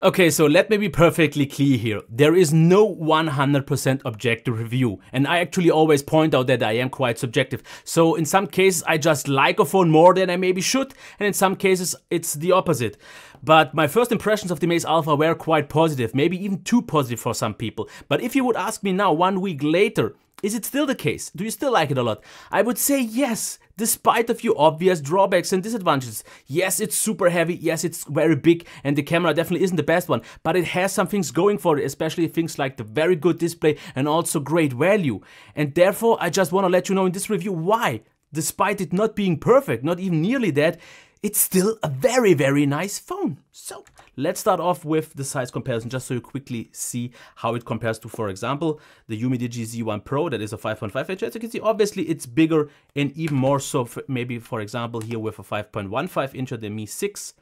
Okay, so let me be perfectly clear here. There is no 100% objective review. And I actually always point out that I am quite subjective. So in some cases, I just like a phone more than I maybe should. And in some cases, it's the opposite. But my first impressions of the Maze Alpha were quite positive. Maybe even too positive for some people. But if you would ask me now, 1 week later, is it still the case? Do you still like it a lot? I would say yes, despite a few obvious drawbacks and disadvantages. Yes, it's super heavy, yes, it's very big, and the camera definitely isn't the best one, but it has some things going for it, especially things like the very good display and also great value. And therefore, I just want to let you know in this review why, despite it not being perfect, not even nearly that, it's still a very, very nice phone. So let's start off with the size comparison, just so you quickly see how it compares to, for example, the Umidigi Z1 Pro, that is a 5.5 inch. As you can see, obviously it's bigger and even more so, maybe for example here with a 5.15 inch, the Mi 6.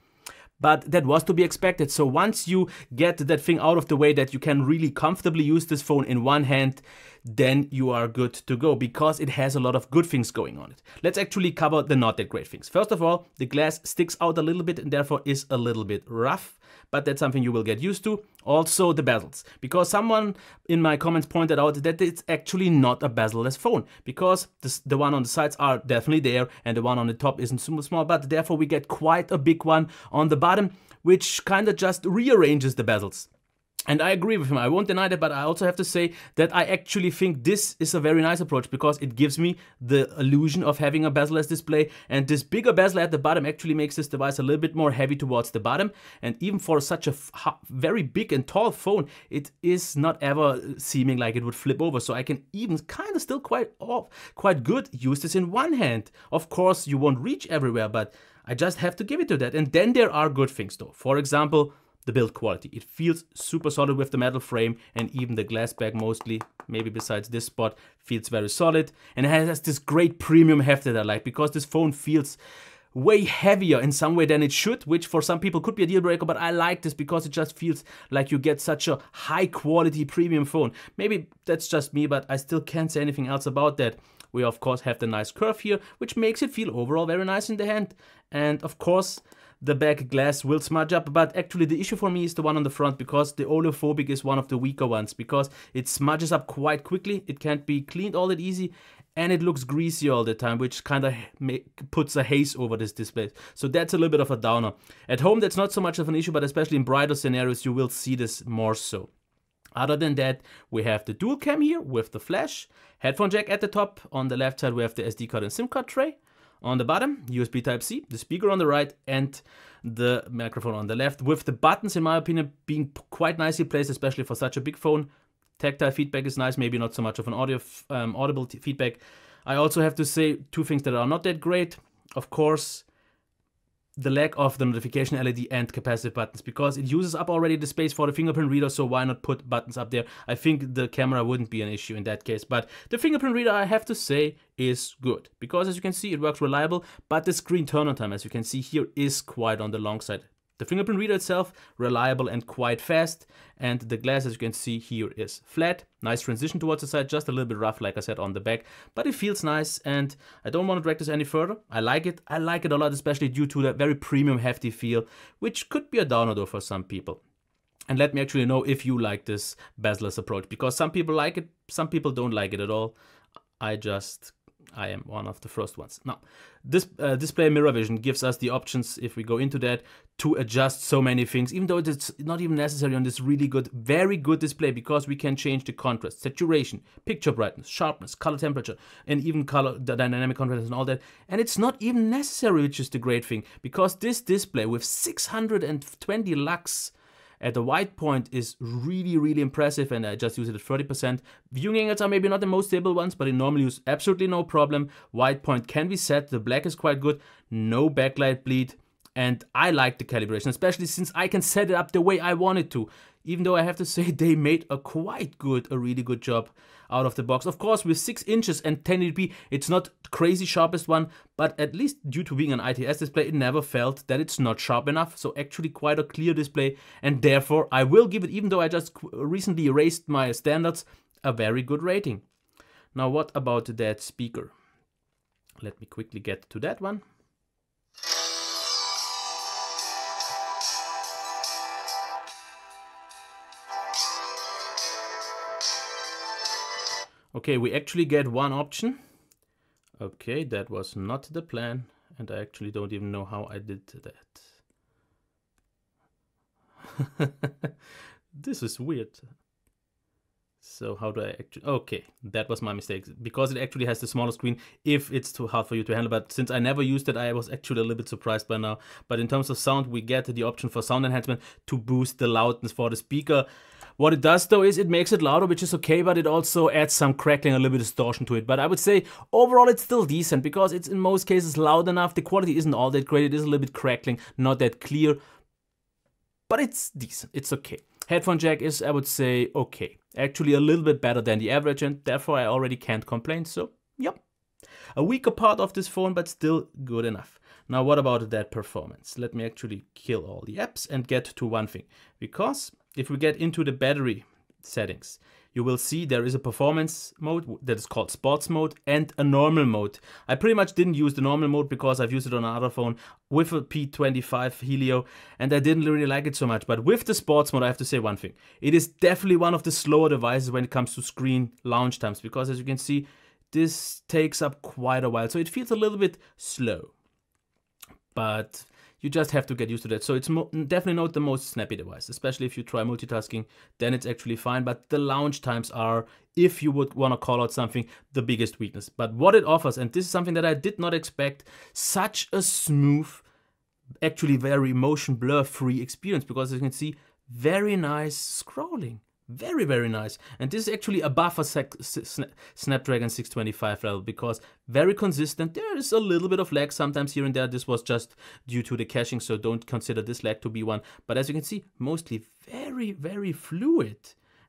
But that was to be expected. So once you get that thing out of the way that you can really comfortably use this phone in one hand, then you are good to go because it has a lot of good things going on it. Let's actually cover the not that great things. First of all, the glass sticks out a little bit and therefore is a little bit rough, but that's something you will get used to. Also the bezels, because someone in my comments pointed out that it's actually not a bezel-less phone, because the one on the sides are definitely there and the one on the top isn't super small, but therefore we get quite a big one on the bottom, which kind of just rearranges the bezels. And I agree with him, I won't deny that, but I also have to say that I actually think this is a very nice approach because it gives me the illusion of having a bezel-less display, and this bigger bezel at the bottom actually makes this device a little bit more heavy towards the bottom. And even for such a very big and tall phone, it is not ever seeming like it would flip over. So I can even kind of still quite good use this in one hand. Of course, you won't reach everywhere, but I just have to give it to that. And then there are good things though. For example, the build quality. It feels super solid with the metal frame, and even the glass back mostly, maybe besides this spot, feels very solid. And it has this great premium heft that I like, because this phone feels way heavier in some way than it should, which for some people could be a deal breaker, but I like this because it just feels like you get such a high quality premium phone. Maybe that's just me, but I still can't say anything else about that. We of course have the nice curve here, which makes it feel overall very nice in the hand. And of course, the back glass will smudge up, but actually the issue for me is the one on the front, because the oleophobic is one of the weaker ones, because it smudges up quite quickly, it can't be cleaned all that easy, and it looks greasy all the time, which kind of puts a haze over this display. So that's a little bit of a downer. At home that's not so much of an issue, but especially in brighter scenarios you will see this more so. Other than that, we have the dual cam here with the flash, headphone jack at the top, on the left side we have the SD card and SIM card tray. On the bottom, USB Type-C, the speaker on the right, and the microphone on the left, with the buttons, in my opinion, being quite nicely placed, especially for such a big phone. Tactile feedback is nice, maybe not so much of an audible feedback. I also have to say two things that are not that great. Of course, the lack of the notification LED and capacitive buttons, because it uses up already the space for the fingerprint reader, so why not put buttons up there? I think the camera wouldn't be an issue in that case, but the fingerprint reader, I have to say, is good, because as you can see, it works reliable, but the screen turn-on time, as you can see here, is quite on the long side. The fingerprint reader itself, reliable and quite fast, and the glass, as you can see here, is flat. Nice transition towards the side, just a little bit rough, like I said, on the back, but it feels nice, and I don't want to drag this any further. I like it a lot, especially due to that very premium hefty feel, which could be a downer though for some people. And let me actually know if you like this bezel-less approach, because some people like it, some people don't like it at all. I am one of the first ones. Now, this display mirror vision gives us the options, if we go into that, to adjust so many things, even though it's not even necessary on this really good, very good display, because we can change the contrast, saturation, picture brightness, sharpness, color temperature, and even color, the dynamic contrast and all that. And it's not even necessary, which is the great thing, because this display with 620 lux at the white point is really, really impressive, and I just use it at 30%. Viewing angles are maybe not the most stable ones, but in normal use, absolutely no problem. White point can be set, the black is quite good, no backlight bleed, and I like the calibration, especially since I can set it up the way I want it to. Even though I have to say they made a really good job out of the box. Of course, with 6 inches and 1080p, it's not the crazy sharpest one, but at least due to being an ITS display, it never felt that it's not sharp enough. So actually quite a clear display, and therefore I will give it, even though I just recently raised my standards, a very good rating. Now, what about that speaker? Let me quickly get to that one. Okay, we actually get one option. Okay, that was not the plan, and I actually don't even know how I did that. This is weird. So how do I actually... Okay, that was my mistake. Because it actually has the smaller screen if it's too hard for you to handle. But since I never used it, I was actually a little bit surprised by now. But in terms of sound, we get the option for sound enhancement to boost the loudness for the speaker. What it does though is it makes it louder, which is okay, but it also adds some crackling, a little bit of distortion to it. But I would say overall it's still decent because it's in most cases loud enough. The quality isn't all that great. It is a little bit crackling, not that clear. But it's decent. It's okay. Headphone jack is, I would say, okay. Actually a little bit better than the average, and therefore I already can't complain. So, yep. A weaker part of this phone, but still good enough. Now, what about that performance? Let me actually kill all the apps and get to one thing. Because if we get into the battery settings, you will see there is a performance mode that is called sports mode and a normal mode. I pretty much didn't use the normal mode because I've used it on another phone with a P25 Helio and I didn't really like it so much. But with the sports mode, I have to say one thing. It is definitely one of the slower devices when it comes to screen launch times because as you can see, this takes up quite a while. So it feels a little bit slow. But you just have to get used to that. So it's definitely not the most snappy device, especially if you try multitasking, then it's actually fine. But the launch times are, if you would want to call out something, the biggest weakness. But what it offers, and this is something that I did not expect, such a smooth, actually very motion blur-free experience, because as you can see, very nice scrolling. Very, very nice. And this is actually above a Snapdragon 625 level because very consistent. There is a little bit of lag sometimes here and there. This was just due to the caching, so don't consider this lag to be one. But as you can see, mostly very, very fluid.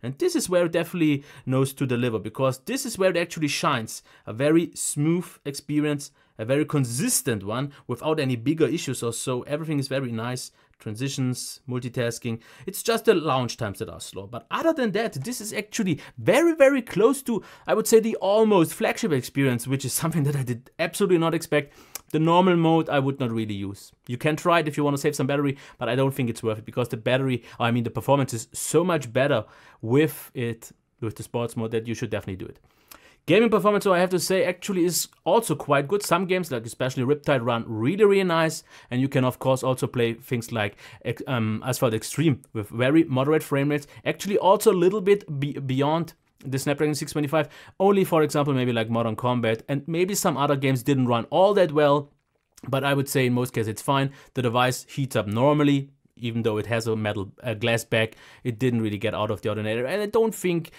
And this is where it definitely knows to deliver because this is where it actually shines. A very smooth experience, a very consistent one without any bigger issues or so. Everything is very nice. Transitions, multitasking. It's just the launch times that are slow. But other than that, this is actually very, very close to, I would say, the almost flagship experience, which is something that I did absolutely not expect. The normal mode I would not really use. You can try it if you want to save some battery, but I don't think it's worth it because the battery, I mean the performance is so much better with it, with the sports mode, that you should definitely do it. Gaming performance, so I have to say, actually is also quite good. Some games, like especially Riptide, run really, really nice. And you can, of course, also play things like Asphalt Extreme with very moderate frame rates. Actually, also a little bit beyond the Snapdragon 625. Only, for example, maybe like Modern Combat. And maybe some other games didn't run all that well. But I would say in most cases it's fine. The device heats up normally. Even though it has a metal glass back, it didn't really get out of the ordinary. And I don't think...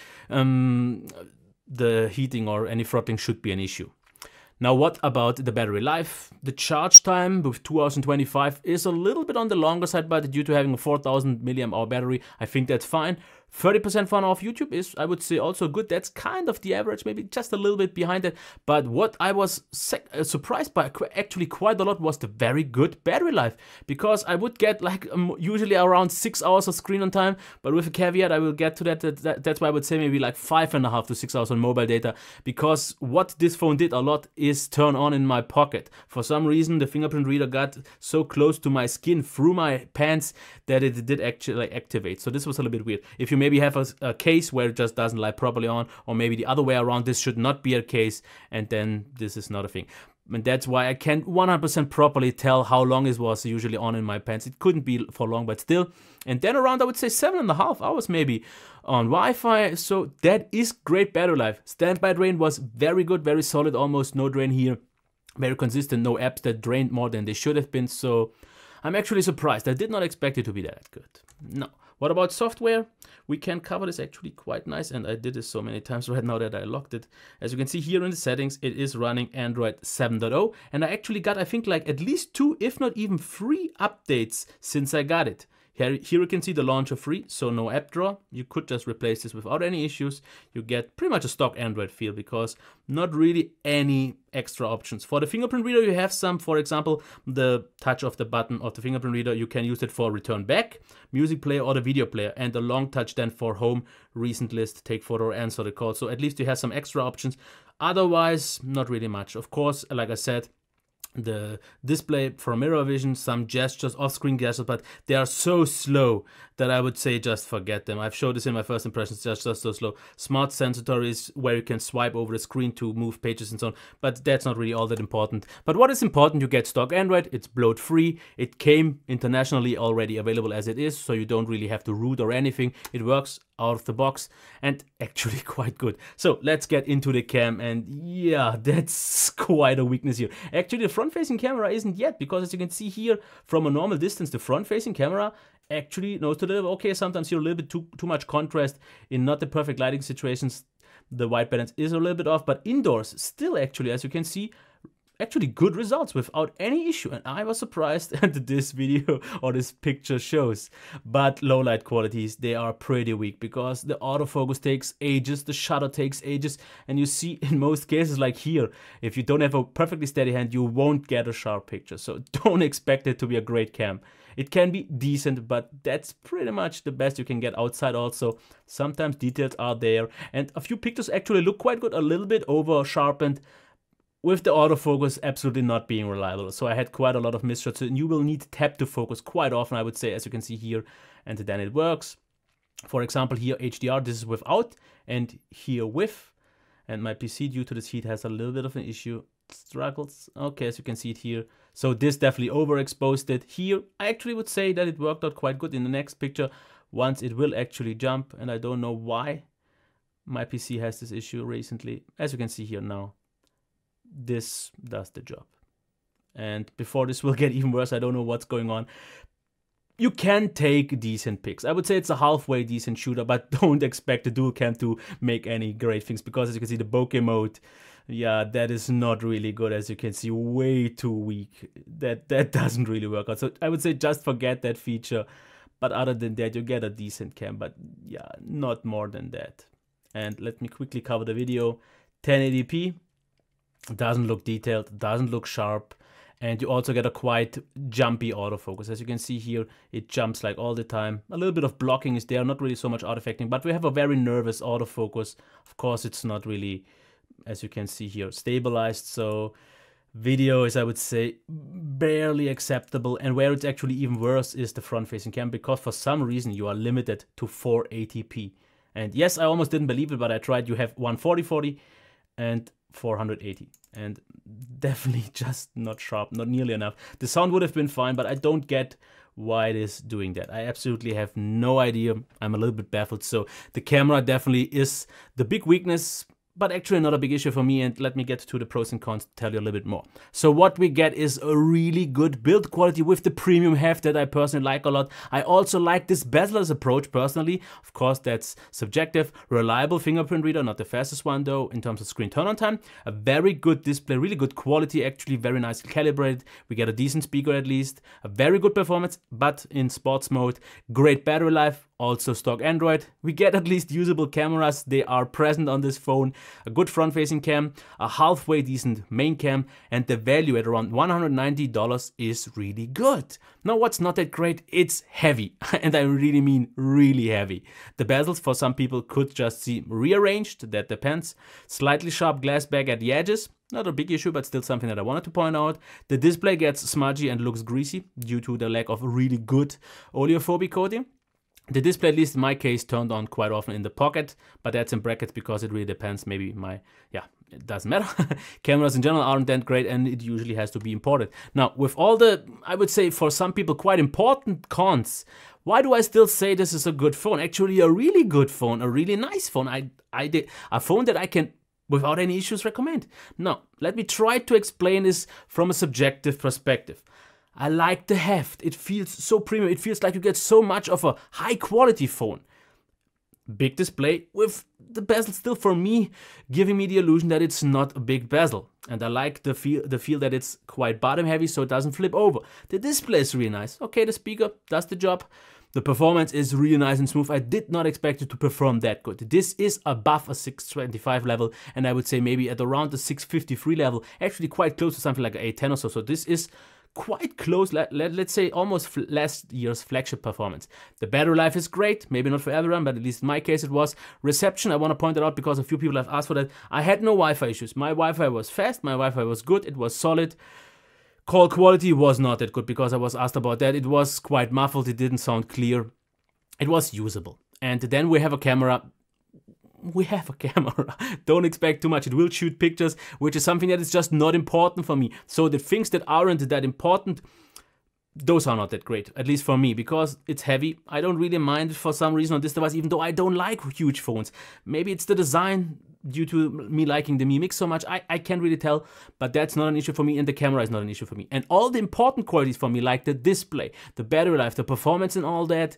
the heating or any throttling should be an issue. Now, what about the battery life? The charge time with 2 hours and 25 is a little bit on the longer side, but due to having a 4000 milliamp hour battery, I think that's fine. 30% fun off YouTube is, I would say, also good. That's kind of the average, maybe just a little bit behind it. But what I was surprised by actually quite a lot was the very good battery life. Because I would get like usually around 6 hours of screen on time. But with a caveat, I will get to that. That's why I would say maybe like 5.5 to 6 hours on mobile data. Because what this phone did a lot is turn on in my pocket. For some reason, the fingerprint reader got so close to my skin through my pants that it did actually activate. So this was a little bit weird. If you maybe have a case where it just doesn't light properly on, or maybe the other way around, this should not be a case, and then this is not a thing. And that's why I can't 100% properly tell how long it was usually on in my pants. It couldn't be for long, but still. And then around, I would say 7.5 hours maybe on Wi-Fi. So that is great battery life. Standby drain was very good, very solid, almost no drain here. Very consistent, no apps that drained more than they should have been. So I'm actually surprised. I did not expect it to be that good. No. What about software? We can cover this actually quite nice, and I did this so many times right now that I locked it. As you can see here in the settings, it is running Android 7.0, and I actually got, I think, like at least 2, if not even 3 updates since I got it. Here you can see the launcher free, so no app drawer. You could just replace this without any issues. You get pretty much a stock Android feel because not really any extra options. For the fingerprint reader, you have some, for example, the touch of the button of the fingerprint reader. You can use it for return back, music player, or the video player, and the long touch then for home, recent list, take photo, or answer the call. So at least you have some extra options. Otherwise, not really much. Of course, like I said, the display for mirror vision, some gestures, off-screen gestures, but they are so slow that I would say just forget them. I've showed this in my first impressions, just so slow. Smart sensory is where you can swipe over the screen to move pages and so on, but that's not really all that important. But what is important, you get stock Android, it's bloat free, it came internationally already available as it is, so you don't really have to root or anything. It works out of the box and actually quite good. So let's get into the cam, and yeah, that's quite a weakness here. Actually, the front-facing camera isn't yet, because as you can see here from a normal distance, the front-facing camera actually knows to deliver. Okay, sometimes you're a little bit too much contrast in not the perfect lighting situations. The white balance is a little bit off, but indoors still actually, as you can see, actually good results without any issue, and I was surprised at this video or this picture shows. But low light qualities, they are pretty weak, because the autofocus takes ages, the shutter takes ages, and you see in most cases like here, if you don't have a perfectly steady hand, you won't get a sharp picture. So don't expect it to be a great cam. It can be decent, but that's pretty much the best you can get outside. Also, sometimes details are there, and a few pictures actually look quite good, a little bit over sharpened, with the autofocus absolutely not being reliable. So I had quite a lot of misshots, and you will need tap to focus quite often, I would say, as you can see here, and then it works. For example, here HDR, this is without, and here with, and my PC due to this heat has a little bit of an issue, struggles. Okay, as you can see it here. So this definitely overexposed it. Here, I actually would say that it worked out quite good. In the next picture, once it will actually jump, and I don't know why my PC has this issue recently. As you can see here now, this does the job. And before this will get even worse, I don't know what's going on. You can take decent pics. I would say it's a halfway decent shooter, but don't expect the dual cam to make any great things, because as you can see, the bokeh mode, yeah, that is not really good. As you can see, way too weak. That doesn't really work out. So I would say just forget that feature. But other than that, you get a decent cam, but yeah, not more than that. And let me quickly cover the video. 1080p. Doesn't look detailed, doesn't look sharp, and you also get a quite jumpy autofocus. As you can see here, it jumps like all the time. A little bit of blocking is there, not really so much artifacting, but we have a very nervous autofocus. Of course, it's not really, as you can see here, stabilized, so video is, I would say, barely acceptable. And where it's actually even worse is the front-facing cam, because for some reason you are limited to 480p. And yes, I almost didn't believe it, but I tried. You have 140/40 and 480, and definitely just not sharp, not nearly enough. The sound would have been fine, but I don't get why it is doing that. I absolutely have no idea. I'm a little bit baffled. So the camera definitely is the big weakness, but actually not a big issue for me. And let me get to the pros and cons to tell you a little bit more. So what we get is a really good build quality with the premium heft that I personally like a lot. I also like this bezel-less approach personally. Of course, that's subjective. Reliable fingerprint reader, not the fastest one though, in terms of screen turn-on time. A very good display, really good quality, actually very nicely calibrated. We get a decent speaker at least. A very good performance, but in sports mode. Great battery life. Also stock Android. We get at least usable cameras. They are present on this phone. A good front-facing cam, a halfway decent main cam, and the value at around $190 is really good. Now, what's not that great? It's heavy, and I really mean really heavy. The bezels for some people could just seem rearranged. That depends. Slightly sharp glass back at the edges. Not a big issue, but still something that I wanted to point out. The display gets smudgy and looks greasy due to the lack of really good oleophobic coating. The display, at least in my case, turned on quite often in the pocket, but that's in brackets because it really depends. Maybe it doesn't matter. Cameras in general aren't that great, and it usually has to be imported. Now, with all the, I would say for some people, quite important cons, why do I still say this is a good phone? Actually, a really good phone, a really nice phone. I did a phone that I can, without any issues, recommend. Now, let me try to explain this from a subjective perspective. I like the heft. It feels so premium. It feels like you get so much of a high quality phone. Big display with the bezel still, for me, giving me the illusion that it's not a big bezel. And I like the feel that it's quite bottom heavy, so it doesn't flip over. The display is really nice. Okay, the speaker does the job. The performance is really nice and smooth. I did not expect it to perform that good. This is above a 625 level, and I would say maybe at around the 653 level, actually quite close to something like an 810 or so. So this is quite close, let's say almost last year's flagship performance. The battery life is great, maybe not for everyone, but at least in my case it was. Reception, I want to point it out because a few people have asked for that. I had no Wi-Fi issues. My Wi-Fi was fast, my Wi-Fi was good, it was solid. Call quality was not that good because I was asked about that. It was quite muffled, it didn't sound clear. It was usable. And then we have a camera. Don't expect too much. It will shoot pictures, which is something that is just not important for me. So the things that aren't that important, those are not that great, at least for me, because it's heavy. I don't really mind it for some reason on this device, even though I don't like huge phones. Maybe it's the design due to me liking the Mi Mix so much. I can't really tell, but that's not an issue for me, and the camera is not an issue for me. And all the important qualities for me, like the display, the battery life, the performance and all that,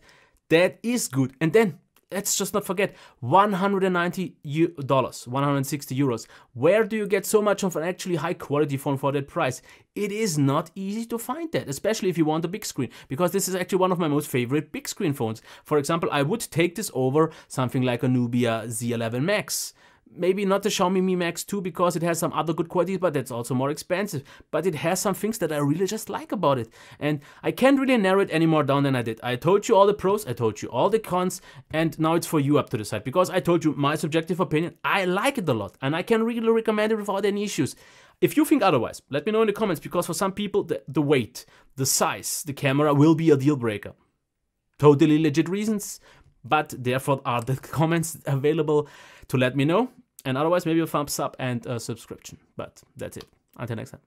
that is good. And then, let's just not forget, $190, 160 euros. Where do you get so much of an actually high quality phone for that price? It is not easy to find that, especially if you want a big screen, because this is actually one of my most favorite big screen phones. For example, I would take this over something like a Nubia Z11 Max. Maybe not the Xiaomi Mi Max 2 because it has some other good qualities, but that's also more expensive. But it has some things that I really just like about it. And I can't really narrow it any more down than I did. I told you all the pros, I told you all the cons, and now it's for you up to decide. Because I told you my subjective opinion, I like it a lot. And I can really recommend it without any issues. If you think otherwise, let me know in the comments, because for some people, the weight, the size, the camera will be a deal breaker. Totally legit reasons, but therefore are the comments available to let me know. And otherwise, maybe a thumbs up and a subscription. But that's it. Until next time.